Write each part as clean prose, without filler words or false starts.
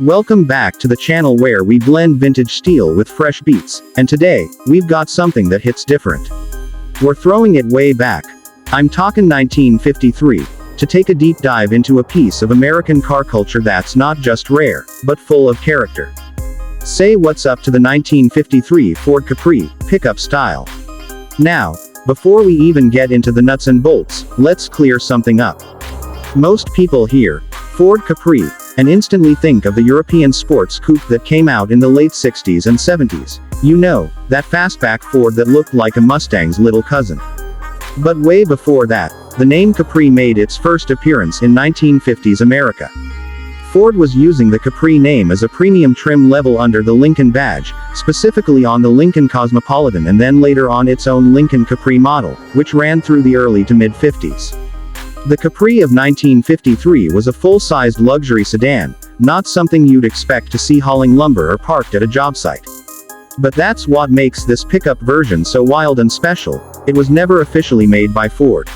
Welcome back to the channel where we blend vintage steel with fresh beats, and today, we've got something that hits different. We're throwing it way back. I'm talking 1953, to take a deep dive into a piece of American car culture that's not just rare, but full of character. Say what's up to the 1953 Ford Capri Pickup style. Now, before we even get into the nuts and bolts, let's clear something up. Most people hear Ford Capri and instantly think of the European sports coupe that came out in the late 60s and 70s. You know, that fastback Ford that looked like a Mustang's little cousin. But way before that, the name Capri made its first appearance in 1950s America. Ford was using the Capri name as a premium trim level under the Lincoln badge, specifically on the Lincoln Cosmopolitan and then later on its own Lincoln Capri model, which ran through the early to mid-50s. The Capri of 1953 was a full-sized luxury sedan, not something you'd expect to see hauling lumber or parked at a job site. But that's what makes this pickup version so wild and special. It was never officially made by Ford.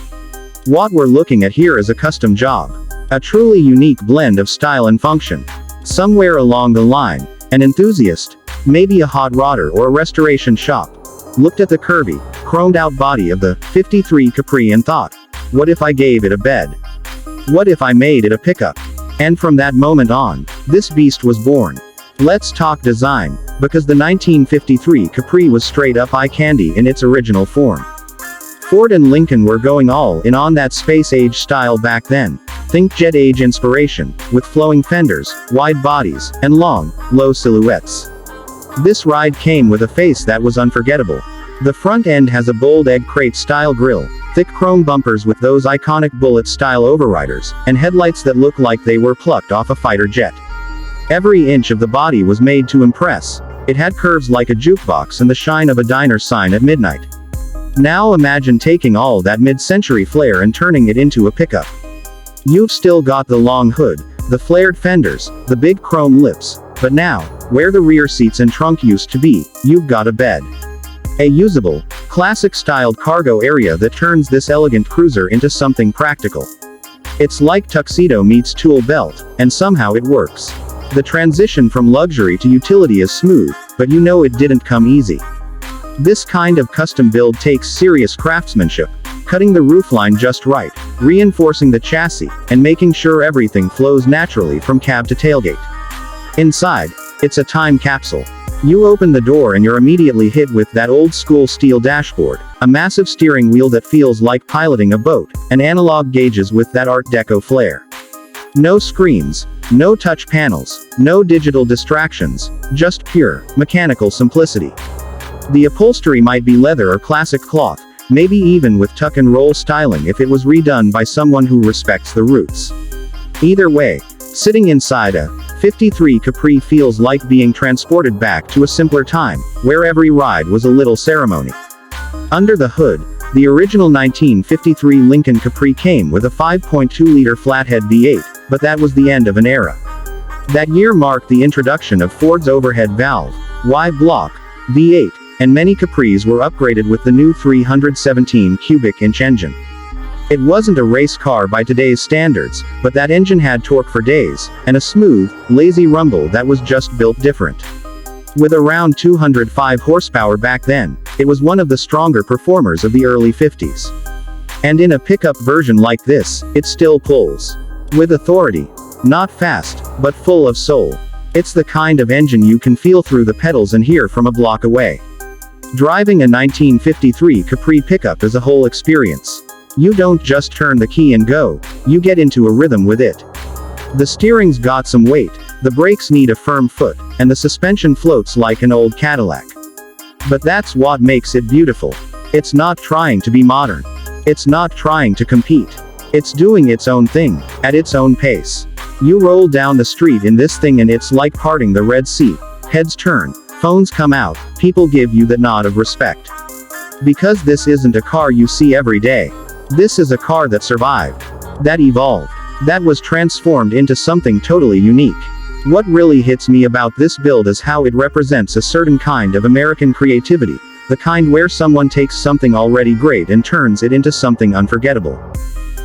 What we're looking at here is a custom job. A truly unique blend of style and function. Somewhere along the line, an enthusiast, maybe a hot rodder or a restoration shop, looked at the curvy, chromed-out body of the 53 Capri and thought, what if I gave it a bed? What if I made it a pickup? And from that moment on, this beast was born. Let's talk design, because the 1953 Capri was straight up eye candy in its original form. Ford and Lincoln were going all in on that space-age style back then. Think jet age inspiration, with flowing fenders, wide bodies, and long, low silhouettes. This ride came with a face that was unforgettable. The front end has a bold eggcrate style grille, thick chrome bumpers with those iconic bullet-style overriders, and headlights that look like they were plucked off a fighter jet. Every inch of the body was made to impress. It had curves like a jukebox and the shine of a diner sign at midnight. Now imagine taking all that mid-century flair and turning it into a pickup. You've still got the long hood, the flared fenders, the big chrome lips, but now, where the rear seats and trunk used to be, you've got a bed. A usable, classic-styled cargo area that turns this elegant cruiser into something practical. It's like tuxedo meets tool belt, and somehow it works. The transition from luxury to utility is smooth, but you know it didn't come easy. This kind of custom build takes serious craftsmanship, cutting the roofline just right, reinforcing the chassis, and making sure everything flows naturally from cab to tailgate. Inside, it's a time capsule. You open the door and you're immediately hit with that old-school steel dashboard, a massive steering wheel that feels like piloting a boat, and analog gauges with that Art Deco flair. No screens, no touch panels, no digital distractions, just pure, mechanical simplicity. The upholstery might be leather or classic cloth, maybe even with tuck-and-roll styling if it was redone by someone who respects the roots. Either way, sitting inside a 53 Capri feels like being transported back to a simpler time, where every ride was a little ceremony. Under the hood, the original 1953 Lincoln Capri came with a 5.2-liter flathead V8, but that was the end of an era. That year marked the introduction of Ford's overhead valve, Y-block, V8, and many Capris were upgraded with the new 317 cubic inch engine. It wasn't a race car by today's standards, but that engine had torque for days, and a smooth, lazy rumble that was just built different. With around 205 horsepower back then, it was one of the stronger performers of the early 50s. And in a pickup version like this, it still pulls. With authority. Not fast, but full of soul. It's the kind of engine you can feel through the pedals and hear from a block away. Driving a 1953 Capri pickup is a whole experience. You don't just turn the key and go, you get into a rhythm with it. The steering's got some weight, the brakes need a firm foot, and the suspension floats like an old Cadillac. But that's what makes it beautiful. It's not trying to be modern. It's not trying to compete. It's doing its own thing, at its own pace. You roll down the street in this thing and it's like parting the Red Sea. Heads turn, phones come out, people give you that nod of respect. Because this isn't a car you see every day. This is a car that survived. That evolved. That was transformed into something totally unique. What really hits me about this build is how it represents a certain kind of American creativity, the kind where someone takes something already great and turns it into something unforgettable.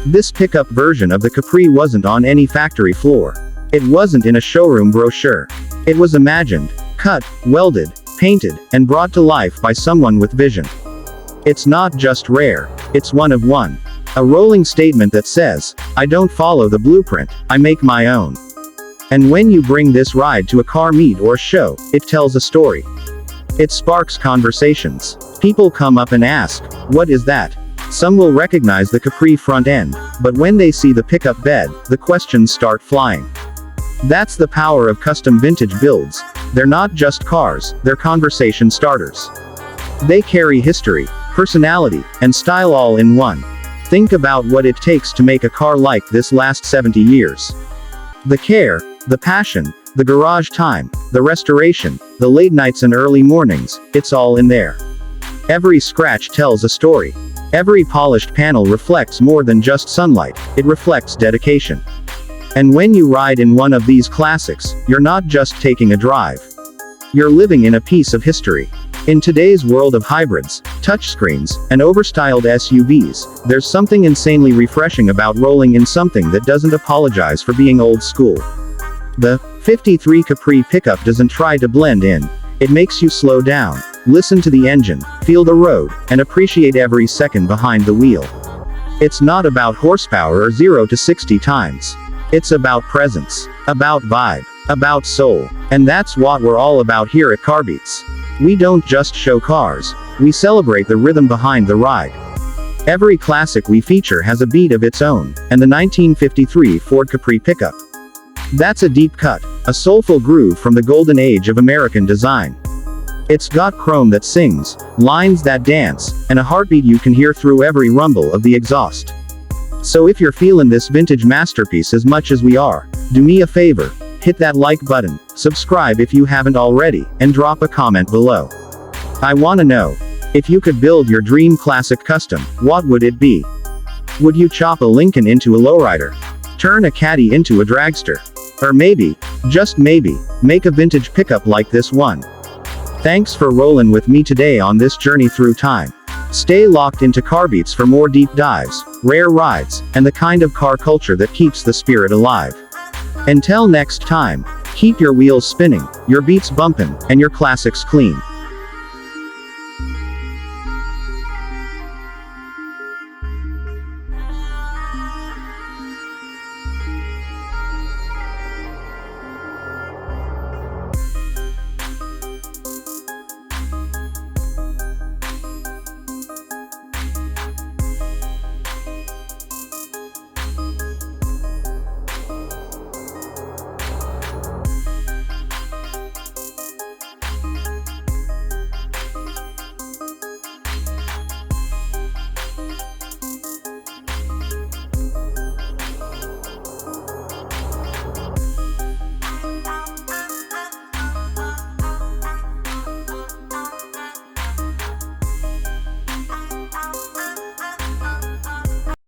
This pickup version of the Capri wasn't on any factory floor. It wasn't in a showroom brochure. It was imagined, cut, welded, painted, and brought to life by someone with vision. It's not just rare, it's one of one. A rolling statement that says, I don't follow the blueprint, I make my own. And when you bring this ride to a car meet or show, it tells a story. It sparks conversations. People come up and ask, what is that? Some will recognize the Capri front end, but when they see the pickup bed, the questions start flying. That's the power of custom vintage builds. They're not just cars, they're conversation starters. They carry history, personality, and style all in one. Think about what it takes to make a car like this last 70 years. The care, the passion, the garage time, the restoration, the late nights and early mornings, it's all in there. Every scratch tells a story. Every polished panel reflects more than just sunlight, it reflects dedication. And when you ride in one of these classics, you're not just taking a drive. You're living in a piece of history. In today's world of hybrids, touchscreens, and overstyled SUVs, there's something insanely refreshing about rolling in something that doesn't apologize for being old school. The '53 Capri Pickup doesn't try to blend in. It makes you slow down, listen to the engine, feel the road, and appreciate every second behind the wheel. It's not about horsepower or 0 to 60 times. It's about presence, about vibe, about soul. And that's what we're all about here at Carbeats. We don't just show cars, we celebrate the rhythm behind the ride. Every classic we feature has a beat of its own, and the 1953 Ford Capri Pickup. That's a deep cut, a soulful groove from the golden age of American design. It's got chrome that sings, lines that dance, and a heartbeat you can hear through every rumble of the exhaust. So if you're feeling this vintage masterpiece as much as we are, do me a favor, hit that like button, subscribe if you haven't already, and drop a comment below. I wanna know, if you could build your dream classic custom, what would it be? Would you chop a Lincoln into a lowrider? Turn a Caddy into a dragster? Or maybe, just maybe, make a vintage pickup like this one? Thanks for rolling with me today on this journey through time. Stay locked into Carbeats for more deep dives, rare rides, and the kind of car culture that keeps the spirit alive. Until next time, keep your wheels spinning, your beats bumping, and your classics clean.